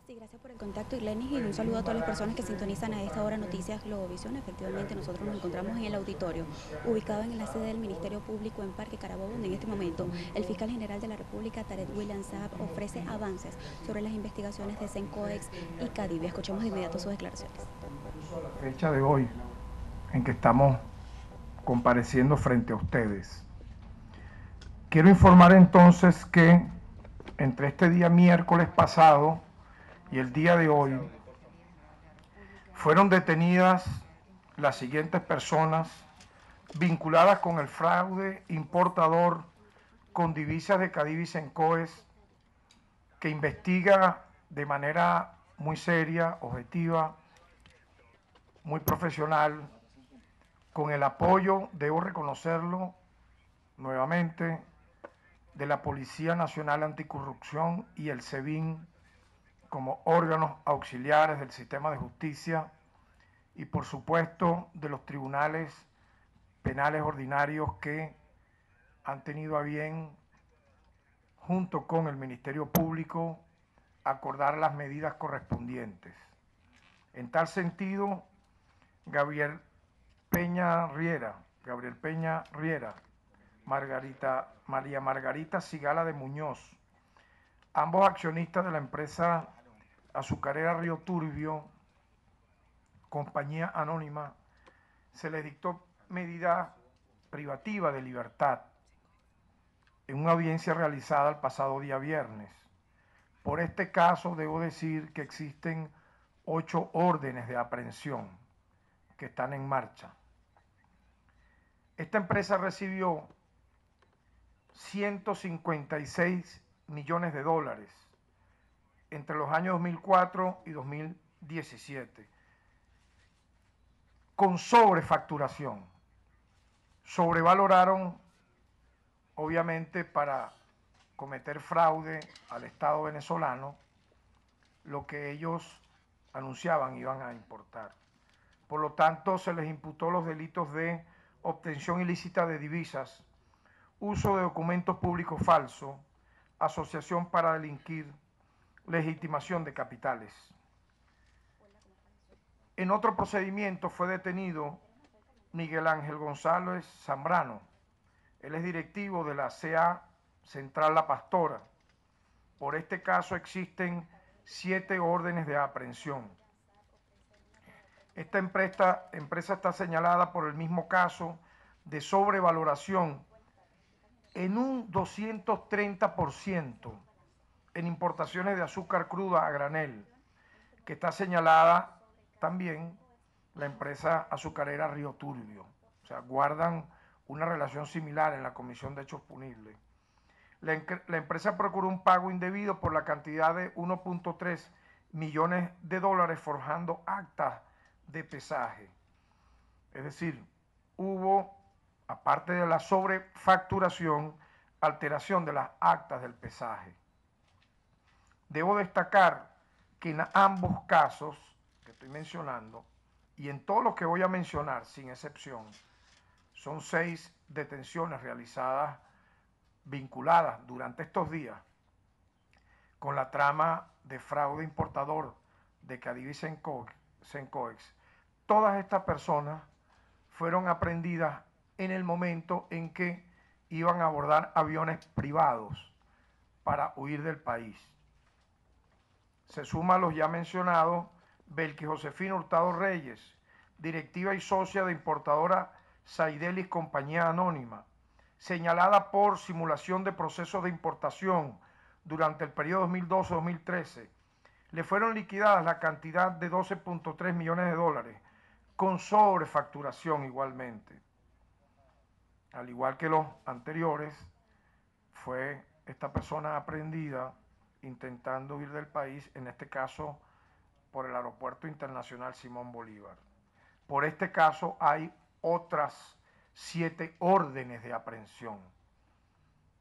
Sí, gracias por el contacto, Irlenis, y un saludo a todas las personas que sintonizan a esta hora Noticias Globovisión. Efectivamente, nosotros nos encontramos en el auditorio, ubicado en la sede del Ministerio Público en Parque Carabobo, donde en este momento el fiscal general de la República, Tarek William Saab, ofrece avances sobre las investigaciones de Cencoex y Cadivi. Escuchemos de inmediato sus declaraciones. Fecha de hoy en que estamos compareciendo frente a ustedes. Quiero informar entonces que entre este día miércoles pasado y el día de hoy fueron detenidas las siguientes personas vinculadas con el fraude importador con divisas de Cadivi Cencoex, que investiga de manera muy seria, objetiva, muy profesional, con el apoyo, debo reconocerlo nuevamente, de la Policía Nacional Anticorrupción y el SEBIN como órganos auxiliares del sistema de justicia, y por supuesto de los tribunales penales ordinarios que han tenido a bien, junto con el Ministerio Público, acordar las medidas correspondientes. En tal sentido, Gabriel Peña Riera, María Margarita Sigala de Muñoz, ambos accionistas de la empresa azucarera Río Turbio, compañía anónima, se les dictó medida privativa de libertad en una audiencia realizada el pasado día viernes. Por este caso debo decir que existen 8 órdenes de aprehensión que están en marcha. Esta empresa recibió 156 millones de dólares entre los años 2004 y 2017, con sobrefacturación. Sobrevaloraron, obviamente, para cometer fraude al Estado venezolano lo que ellos anunciaban iban a importar. Por lo tanto, se les imputó los delitos de obtención ilícita de divisas, uso de documentos públicos falsos, asociación para delinquir, legitimación de capitales. En otro procedimiento fue detenido Miguel Ángel González Zambrano. Él es directivo de la CA Central La Pastora. Por este caso existen 7 órdenes de aprehensión. Esta empresa está señalada por el mismo caso de sobrevaloración en un 230% en importaciones de azúcar cruda a granel, que está señalada también la empresa azucarera Río Turbio. O sea, guardan una relación similar en la Comisión de Hechos Punibles. La empresa procuró un pago indebido por la cantidad de 1.3 millones de dólares forjando actas de pesaje. Es decir, hubo, aparte de la sobrefacturación, alteración de las actas del pesaje. Debo destacar que en ambos casos que estoy mencionando, y en todos los que voy a mencionar, sin excepción, son 6 detenciones realizadas, vinculadas durante estos días con la trama de fraude importador de Cadivi Cencoex. Todas estas personas fueron aprehendidas en el momento en que iban a abordar aviones privados para huir del país. Se suma a los ya mencionados Belkis Josefina Hurtado Reyes, directiva y socia de importadora Saidelis Compañía Anónima, señalada por simulación de procesos de importación durante el periodo 2012-2013. Le fueron liquidadas la cantidad de 12.3 millones de dólares, con sobrefacturación igualmente. Al igual que los anteriores, fue esta persona aprehendida intentando huir del país, en este caso por el Aeropuerto Internacional Simón Bolívar. Por este caso hay otras 7 órdenes de aprehensión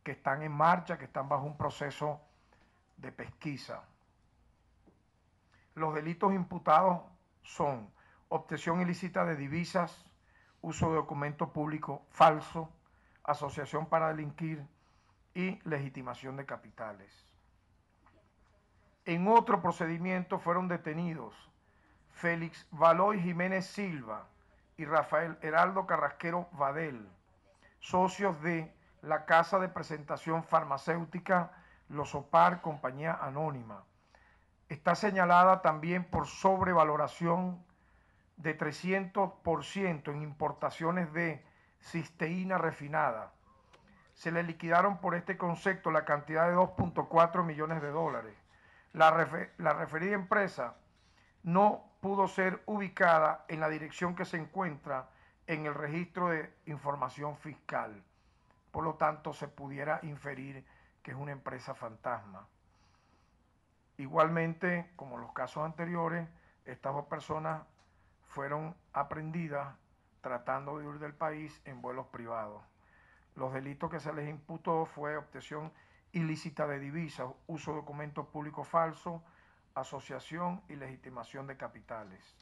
que están en marcha, que están bajo un proceso de pesquisa. Los delitos imputados son obtención ilícita de divisas, uso de documento público falso, asociación para delinquir y legitimación de capitales. En otro procedimiento fueron detenidos Félix Valois Jiménez Silva y Rafael Heraldo Carrasquero Vadel, socios de la Casa de Presentación Farmacéutica Losopar, compañía anónima. Está señalada también por sobrevaloración de 300% en importaciones de cisteína refinada. Se le liquidaron por este concepto la cantidad de 2.4 millones de dólares. La referida empresa no pudo ser ubicada en la dirección que se encuentra en el registro de información fiscal. Por lo tanto, se pudiera inferir que es una empresa fantasma. Igualmente, como en los casos anteriores, estas dos personas fueron aprehendidas tratando de huir del país en vuelos privados. Los delitos que se les imputó fue obtención ilícita de divisas, uso de documentos públicos falsos, asociación y legitimación de capitales.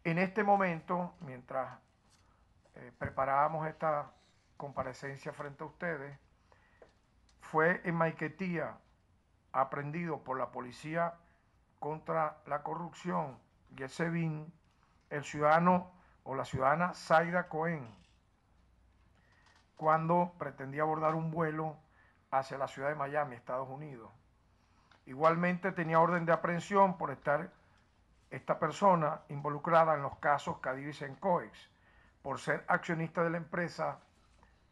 En este momento, mientras preparábamos esta comparecencia frente a ustedes, fue en Maiquetía aprehendido por la Policía contra la Corrupción, GESEBIN, el ciudadano o la ciudadana Zaida Cohen, cuando pretendía abordar un vuelo hacia la ciudad de Miami, Estados Unidos. Igualmente tenía orden de aprehensión por estar esta persona involucrada en los casos Cadivi y Sencoex, por ser accionista de la empresa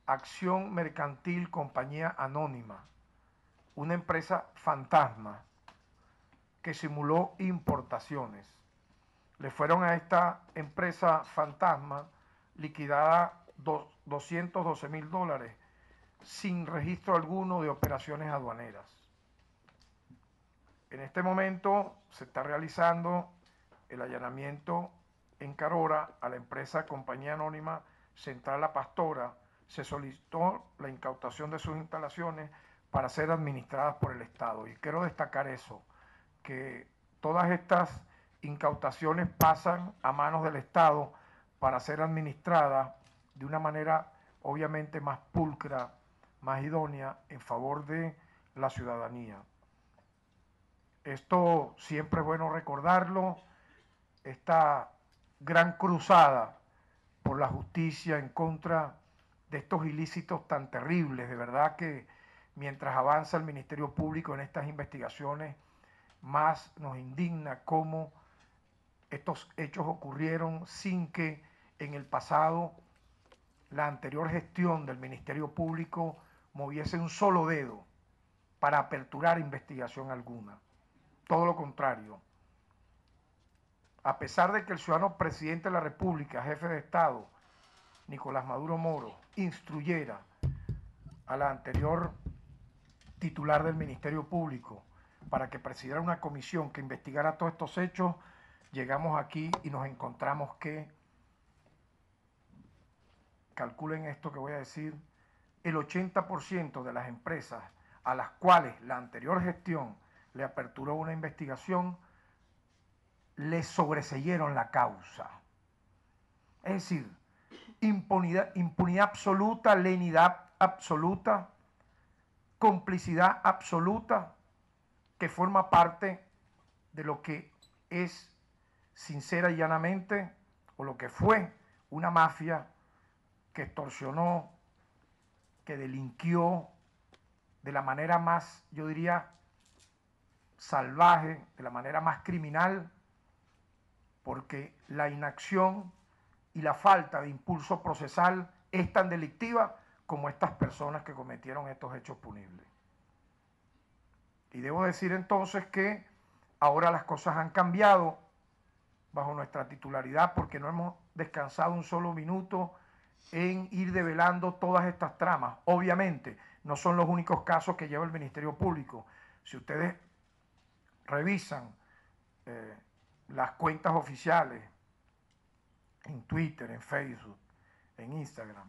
Acción Mercantil Compañía Anónima, una empresa fantasma que simuló importaciones. Le fueron a esta empresa fantasma liquidada 212.000 dólares sin registro alguno de operaciones aduaneras. En este momento se está realizando el allanamiento en Carora a la empresa Compañía Anónima Central La Pastora. Se solicitó la incautación de sus instalaciones para ser administradas por el Estado. Y quiero destacar eso, que todas estas incautaciones pasan a manos del Estado para ser administradas de una manera obviamente más pulcra, más idónea en favor de la ciudadanía. Esto siempre es bueno recordarlo, esta gran cruzada por la justicia en contra de estos ilícitos tan terribles. De verdad que mientras avanza el Ministerio Público en estas investigaciones, más nos indigna cómo estos hechos ocurrieron sin que en el pasado la anterior gestión del Ministerio Público moviese un solo dedo para aperturar investigación alguna. Todo lo contrario. A pesar de que el ciudadano presidente de la República, jefe de Estado, Nicolás Maduro Moro, instruyera a la anterior titular del Ministerio Público para que presidiera una comisión que investigara todos estos hechos, llegamos aquí y nos encontramos que, calculen esto que voy a decir, el 80% de las empresas a las cuales la anterior gestión le aperturó una investigación, le sobreseyeron la causa. Es decir, impunidad absoluta, lenidad absoluta, complicidad absoluta, que forma parte de lo que es sincera y llanamente, o lo que fue una mafia que extorsionó, que delinquió de la manera más, yo diría, salvaje, de la manera más criminal, porque la inacción y la falta de impulso procesal es tan delictiva como estas personas que cometieron estos hechos punibles. Y debo decir entonces que ahora las cosas han cambiado bajo nuestra titularidad, porque no hemos descansado un solo minuto en ir develando todas estas tramas. Obviamente no son los únicos casos que lleva el Ministerio Público. Si ustedes revisan las cuentas oficiales en Twitter, en Facebook, en Instagram,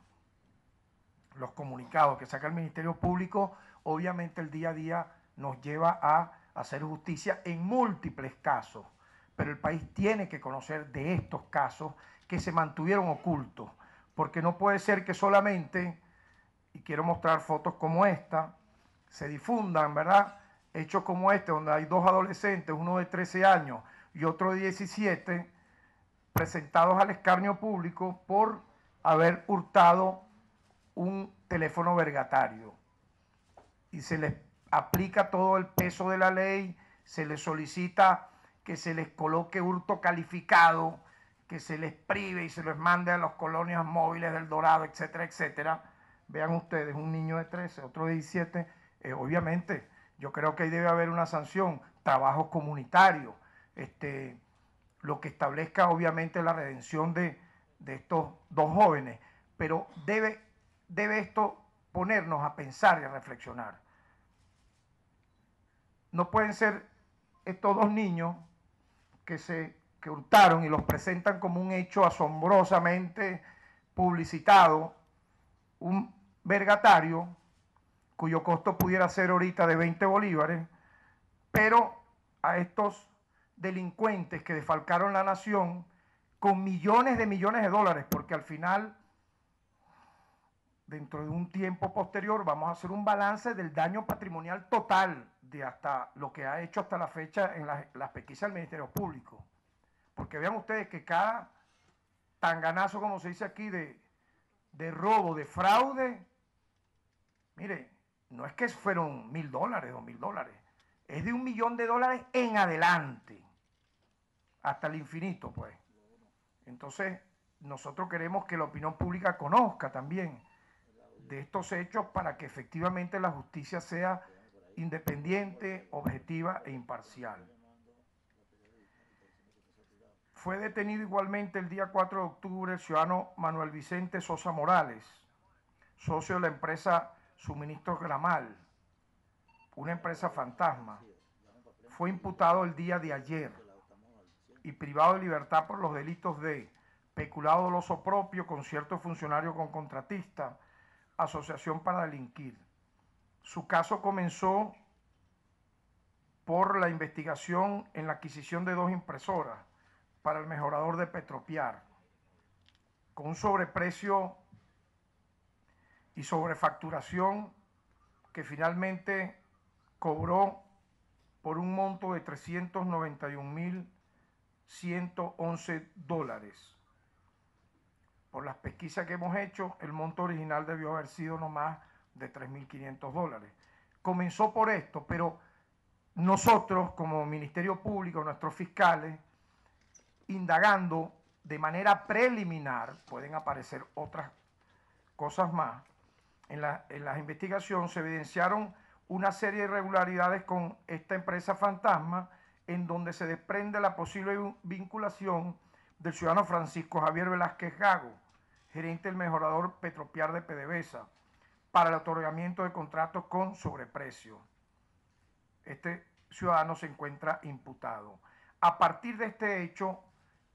los comunicados que saca el Ministerio Público, obviamente el día a día nos lleva a hacer justicia en múltiples casos, pero el país tiene que conocer de estos casos que se mantuvieron ocultos, porque no puede ser que solamente, y quiero mostrar fotos como esta, se difundan, ¿verdad?, hechos como este, donde hay dos adolescentes, uno de 13 años y otro de 17, presentados al escarnio público por haber hurtado un teléfono vergatario. Y se les aplica todo el peso de la ley, se les solicita que se les coloque hurto calificado, que se les prive y se les mande a las colonias móviles del Dorado, etcétera, etcétera. Vean ustedes, un niño de 13, otro de 17, obviamente, yo creo que ahí debe haber una sanción, trabajo comunitario, lo que establezca obviamente la redención de estos dos jóvenes, pero debe esto ponernos a pensar y a reflexionar. No pueden ser estos dos niños que hurtaron y los presentan como un hecho asombrosamente publicitado, un vergatario cuyo costo pudiera ser ahorita de 20 bolívares, pero a estos delincuentes que defalcaron la nación con millones de dólares, porque al final, dentro de un tiempo posterior, vamos a hacer un balance del daño patrimonial total de hasta lo que ha hecho hasta la fecha en las pesquisas del Ministerio Público. Porque vean ustedes que cada tanganazo, como se dice aquí, de robo, de fraude, mire, no es que fueron $1.000, $2.000, es de $1 millón en adelante, hasta el infinito, pues. Entonces, nosotros queremos que la opinión pública conozca también de estos hechos para que efectivamente la justicia sea independiente, objetiva e imparcial. Fue detenido igualmente el día 4 de octubre el ciudadano Manuel Vicente Sosa Morales, socio de la empresa Suministros Gramal, una empresa fantasma. Fue imputado el día de ayer y privado de libertad por los delitos de peculado doloso propio, concierto funcionario con contratista, asociación para delinquir. Su caso comenzó por la investigación en la adquisición de 2 impresoras para el mejorador de Petropiar, con un sobreprecio y sobrefacturación que finalmente cobró por un monto de $391.111. Por las pesquisas que hemos hecho, el monto original debió haber sido no más de $3.500. Comenzó por esto, pero nosotros como Ministerio Público, nuestros fiscales, indagando de manera preliminar, pueden aparecer otras cosas más, en la investigación se evidenciaron una serie de irregularidades con esta empresa fantasma, en donde se desprende la posible vinculación del ciudadano Francisco Javier Velázquez Gago, gerente del mejorador Petropiar de PDVSA, para el otorgamiento de contratos con sobreprecio. Este ciudadano se encuentra imputado. A partir de este hecho,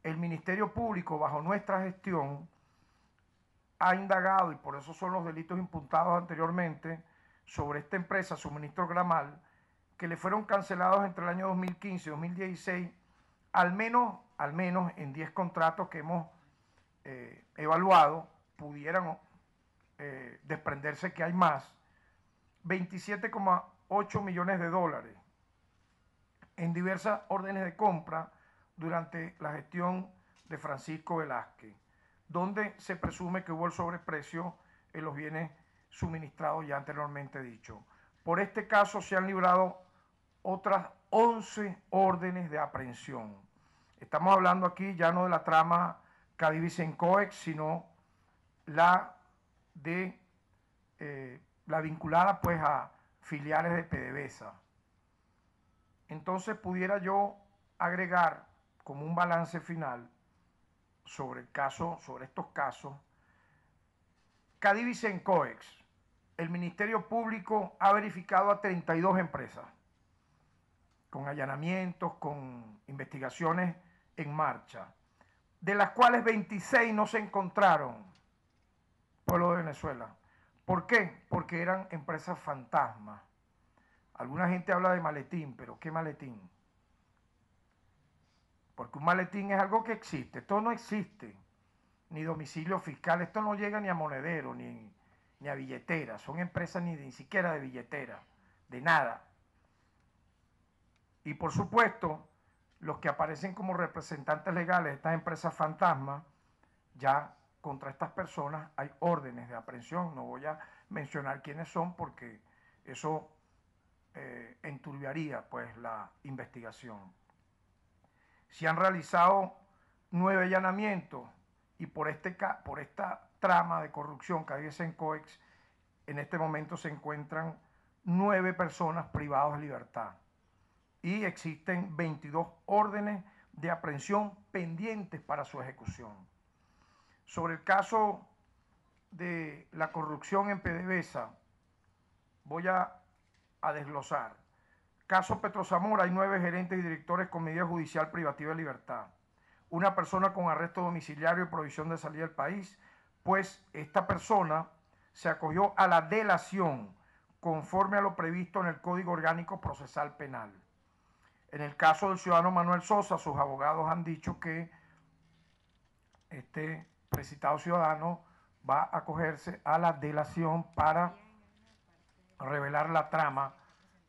el Ministerio Público, bajo nuestra gestión, ha indagado, y por eso son los delitos imputados anteriormente, sobre esta empresa, Suministros Gramal, que le fueron cancelados entre el año 2015 y 2016, al menos en 10 contratos que hemos evaluado, pudieran desprenderse que hay más, $27,8 millones en diversas órdenes de compra durante la gestión de Francisco Velázquez, donde se presume que hubo el sobreprecio en los bienes suministrados ya anteriormente dicho. Por este caso se han librado otras 11 órdenes de aprehensión. Estamos hablando aquí ya no de la trama Cadivicencoex, sino la de la vinculada pues a filiales de PDVSA. Entonces pudiera yo agregar como un balance final sobre el caso, sobre estos casos. Cadivicencoex, el Ministerio Público ha verificado a 32 empresas con allanamientos, con investigaciones en marcha, de las cuales 26 no se encontraron, pueblo de Venezuela. ¿Por qué? Porque eran empresas fantasmas. Alguna gente habla de maletín, pero ¿qué maletín? Porque un maletín es algo que existe. Esto no existe, ni domicilio fiscal, esto no llega ni a monedero, ni a billetera. Son empresas ni siquiera de billetera, de nada. Y por supuesto, los que aparecen como representantes legales de estas empresas fantasma, ya contra estas personas hay órdenes de aprehensión. No voy a mencionar quiénes son porque eso enturbiaría pues la investigación. Se han realizado 9 allanamientos y por esta trama de corrupción que hay en Sencoex, en este momento se encuentran 9 personas privadas de libertad y existen 22 órdenes de aprehensión pendientes para su ejecución. Sobre el caso de la corrupción en PDVSA, voy a desglosar. Caso Petrozamora, hay 9 gerentes y directores con medida judicial privativa de libertad. Una persona con arresto domiciliario y prohibición de salir del país, pues esta persona se acogió a la delación conforme a lo previsto en el Código Orgánico Procesal Penal. En el caso del ciudadano Manuel Sosa, sus abogados han dicho que este precitado ciudadano va a acogerse a la delación para revelar la trama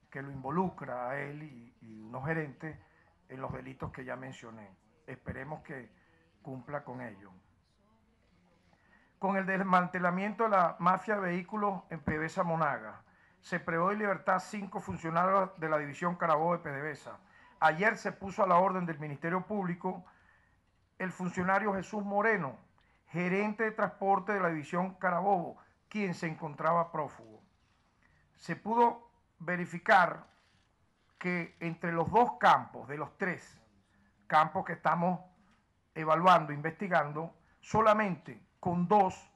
que lo involucra a él y unos gerentes en los delitos que ya mencioné. Esperemos que cumpla con ello. Con el desmantelamiento de la mafia de vehículos en PDVSA Monagas, se privó de libertad 5 funcionarios de la división Carabobo de PDVSA. Ayer se puso a la orden del Ministerio Público el funcionario Jesús Moreno, gerente de transporte de la división Carabobo, quien se encontraba prófugo. Se pudo verificar que entre los 2 campos, de los 3 campos que estamos evaluando, investigando, solamente con 2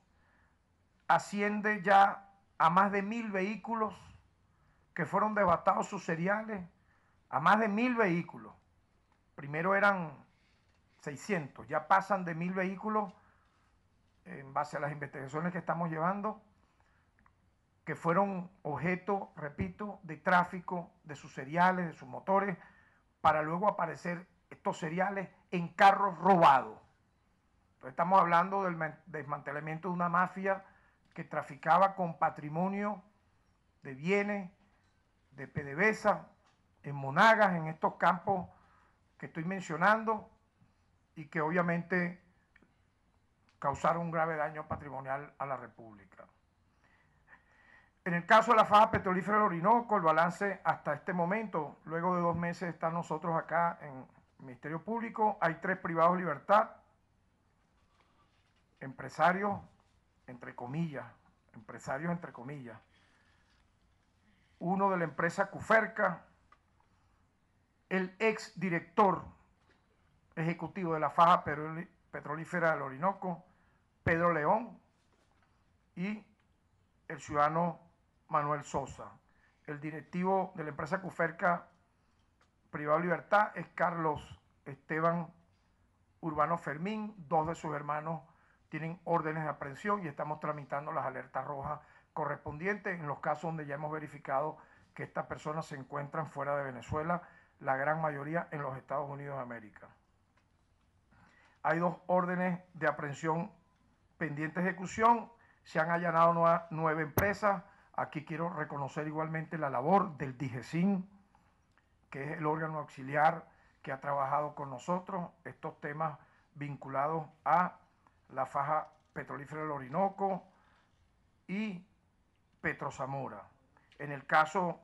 asciende ya a más de 1000 vehículos que fueron devastados sus seriales, a más de 1000 vehículos. Primero eran 600, ya pasan de 1000 vehículos en base a las investigaciones que estamos llevando, que fueron objeto, repito, de tráfico de sus seriales, de sus motores, para luego aparecer estos seriales en carros robados. Entonces estamos hablando del desmantelamiento de una mafia que traficaba con patrimonio de bienes de PDVSA, en Monagas, en estos campos que estoy mencionando, y que obviamente causaron un grave daño patrimonial a la República. En el caso de la faja petrolífera del Orinoco, el balance hasta este momento, luego de 2 meses de estar nosotros acá en el Ministerio Público, hay 3 privados de libertad, empresarios entre comillas, uno de la empresa Cuferca, el ex director ejecutivo de la faja petrolífera del Orinoco, Pedro León, y el ciudadano Manuel Sosa. El directivo de la empresa Cuferca privado de libertad es Carlos Esteban Urbano Fermín. 2 de sus hermanos tienen órdenes de aprehensión y estamos tramitando las alertas rojas correspondientes en los casos donde ya hemos verificado que estas personas se encuentran fuera de Venezuela, la gran mayoría en los Estados Unidos de América. Hay 2 órdenes de aprehensión pendientes de ejecución, se han allanado 9 empresas. Aquí quiero reconocer igualmente la labor del DIGESIN, que es el órgano auxiliar que ha trabajado con nosotros estos temas vinculados a la faja petrolífera del Orinoco y Petrozamora. En el caso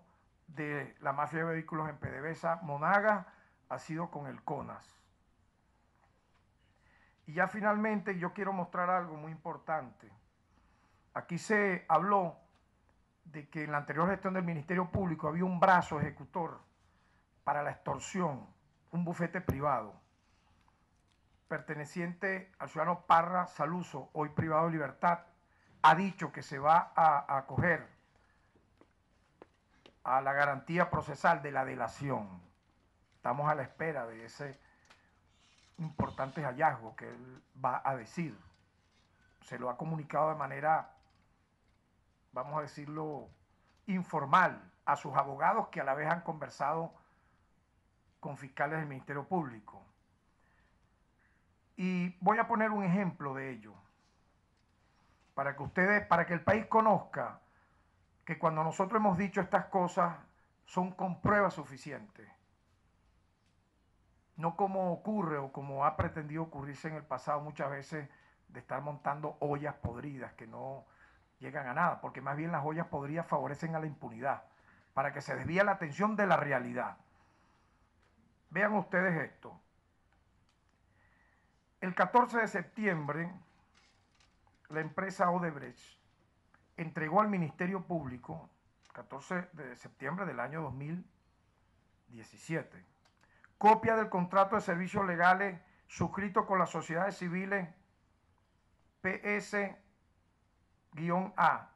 de la mafia de vehículos en PDVSA Monagas, ha sido con el CONAS. Y ya finalmente yo quiero mostrar algo muy importante. Aquí se habló de que en la anterior gestión del Ministerio Público había un brazo ejecutor para la extorsión, un bufete privado, perteneciente al ciudadano Parra Saluso, hoy privado de libertad, ha dicho que se va a acoger a la garantía procesal de la delación. Estamos a la espera de ese importante hallazgo que él va a decir. Se lo ha comunicado de manera, vamos a decirlo, informal a sus abogados, que a la vez han conversado con fiscales del Ministerio Público. Y voy a poner un ejemplo de ello, para que el país conozca que cuando nosotros hemos dicho estas cosas son con pruebas suficientes. no como ocurre o como ha pretendido ocurrirse en el pasado muchas veces, de estar montando ollas podridas que no llegan a nada, porque más bien las ollas podridas favorecen a la impunidad, para que se desvíe la atención de la realidad. Vean ustedes esto. El 14 de septiembre, la empresa Odebrecht entregó al Ministerio Público, 14 de septiembre del año 2017, copia del contrato de servicios legales suscrito con las sociedades civiles PS-A,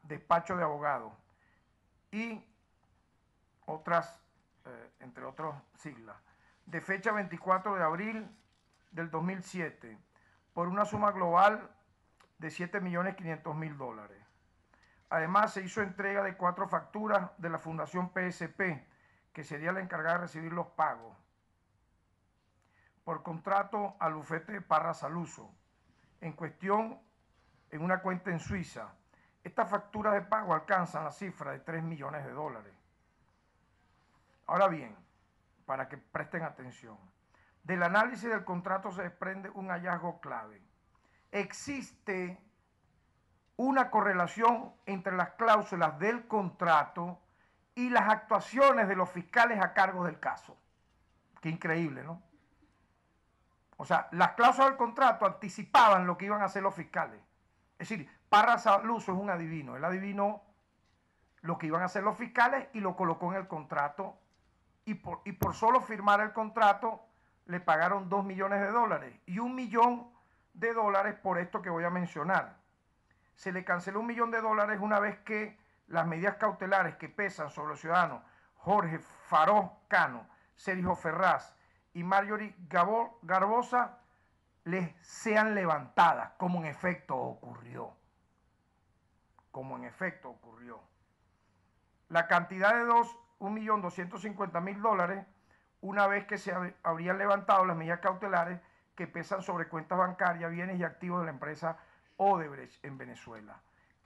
despacho de abogados, y otras, entre otras siglas, de fecha 24 de abril del 2007, por una suma global de $7.500.000. Además, se hizo entrega de 4 facturas de la Fundación PSP, que sería la encargada de recibir los pagos, por contrato al bufete de Parra Saluso, en cuestión en una cuenta en Suiza. Estas facturas de pago alcanzan la cifra de $3 millones. Ahora bien, para que presten atención, del análisis del contrato se desprende un hallazgo clave. Existe una correlación entre las cláusulas del contrato y las actuaciones de los fiscales a cargo del caso. Qué increíble, ¿no? O sea, las cláusulas del contrato anticipaban lo que iban a hacer los fiscales. Es decir, Parra Saluso es un adivino. Él adivinó lo que iban a hacer los fiscales y lo colocó en el contrato. Y por solo firmar el contrato le pagaron $2 millones y $1 millón por esto que voy a mencionar. Se le canceló $1 millón una vez que las medidas cautelares que pesan sobre los ciudadanos Jorge Faró Cano, Sergio Ferraz y Marjorie Garbosa les sean levantadas, como en efecto ocurrió. La cantidad de $1.250.000, una vez que se habrían levantado las medidas cautelares que pesan sobre cuentas bancarias, bienes y activos de la empresa Odebrecht en Venezuela.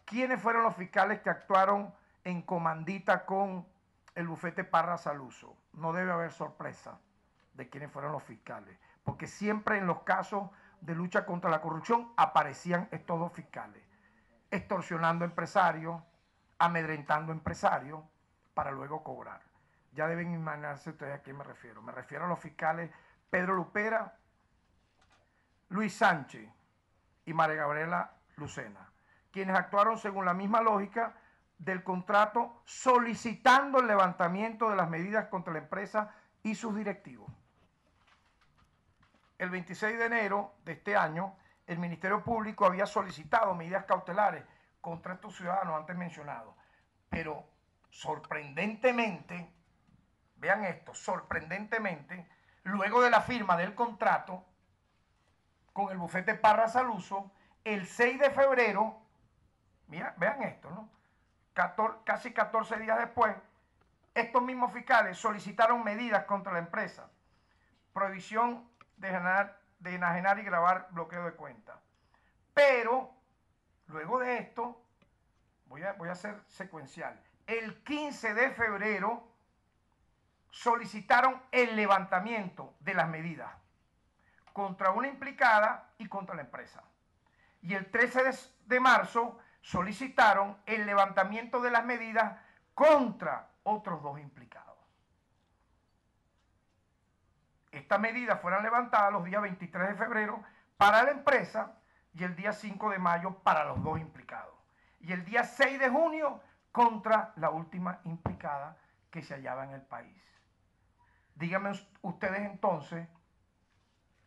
¿Quiénes fueron los fiscales que actuaron en comandita con el bufete Parra Saluso? No debe haber sorpresa de quiénes fueron los fiscales, porque siempre en los casos de lucha contra la corrupción aparecían estos dos fiscales, extorsionando empresarios, amedrentando empresarios para luego cobrar. Ya deben imaginarse ustedes a quién me refiero. Me refiero a los fiscales Pedro Lupera, Luis Sánchez y María Gabriela Lucena, quienes actuaron según la misma lógica del contrato, solicitando el levantamiento de las medidas contra la empresa y sus directivos. El 26 de enero de este año, el Ministerio Público había solicitado medidas cautelares contra estos ciudadanos antes mencionados, pero sorprendentemente, vean esto, sorprendentemente, luego de la firma del contrato con el bufete Parra Saluso, el 6 de febrero, mira, vean esto, ¿no? Casi 14 días después, estos mismos fiscales solicitaron medidas contra la empresa, prohibición de enajenar y grabar bloqueo de cuentas. Pero, luego de esto, voy a ser secuencial, el 15 de febrero solicitaron el levantamiento de las medidas contra una implicada y contra la empresa. Y el 13 de marzo solicitaron el levantamiento de las medidas contra otros 2 implicados. Estas medidas fueron levantadas los días 23 de febrero para la empresa y el día 5 de mayo para los 2 implicados. Y el día 6 de junio contra la última implicada que se hallaba en el país. Díganme ustedes entonces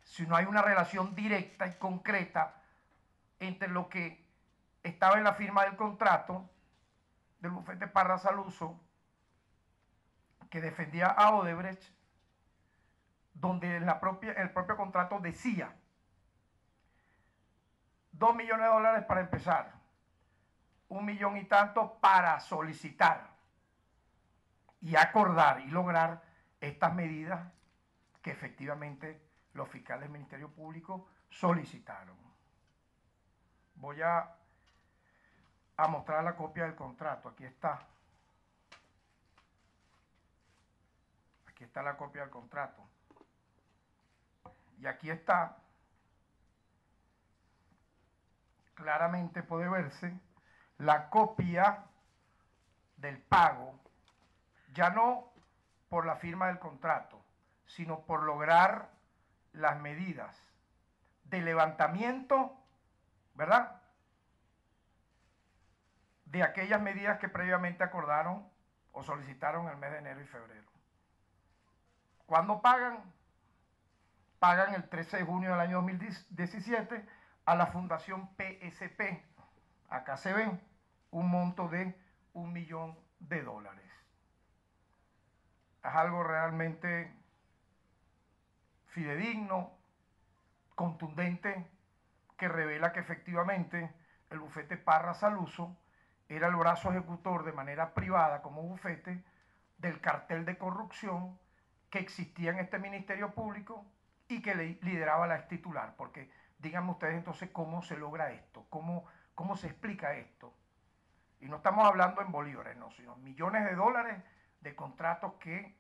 si no hay una relación directa y concreta entre lo que estaba en la firma del contrato del bufete Parra Saluso, que defendía a Odebrecht, donde en el propio contrato decía $2 millones para empezar, 1 millón y tanto para solicitar y acordar y lograr estas medidas que efectivamente los fiscales del Ministerio Público solicitaron. Voy a mostrar la copia del contrato. Aquí está. Aquí está la copia del contrato. y aquí está, claramente puede verse la copia del pago, ya no por la firma del contrato, sino por lograr las medidas de levantamiento, ¿verdad?, de aquellas medidas que previamente acordaron o solicitaron en el mes de enero y febrero. ¿Cuándo pagan? Pagan el 13 de junio del año 2017 a la Fundación PSP. Acá se ve un monto de $1 millón. Es algo realmente fidedigno, contundente, que revela que efectivamente el bufete Parra Saluso era el brazo ejecutor de manera privada como bufete del cartel de corrupción que existía en este Ministerio Público y que lideraba la ex titular. Porque díganme ustedes entonces cómo se logra esto, cómo se explica esto. Y no estamos hablando en bolívares, no, sino millones de dólares de contratos que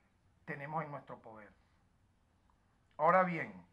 tenemos en nuestro poder. Ahora bien,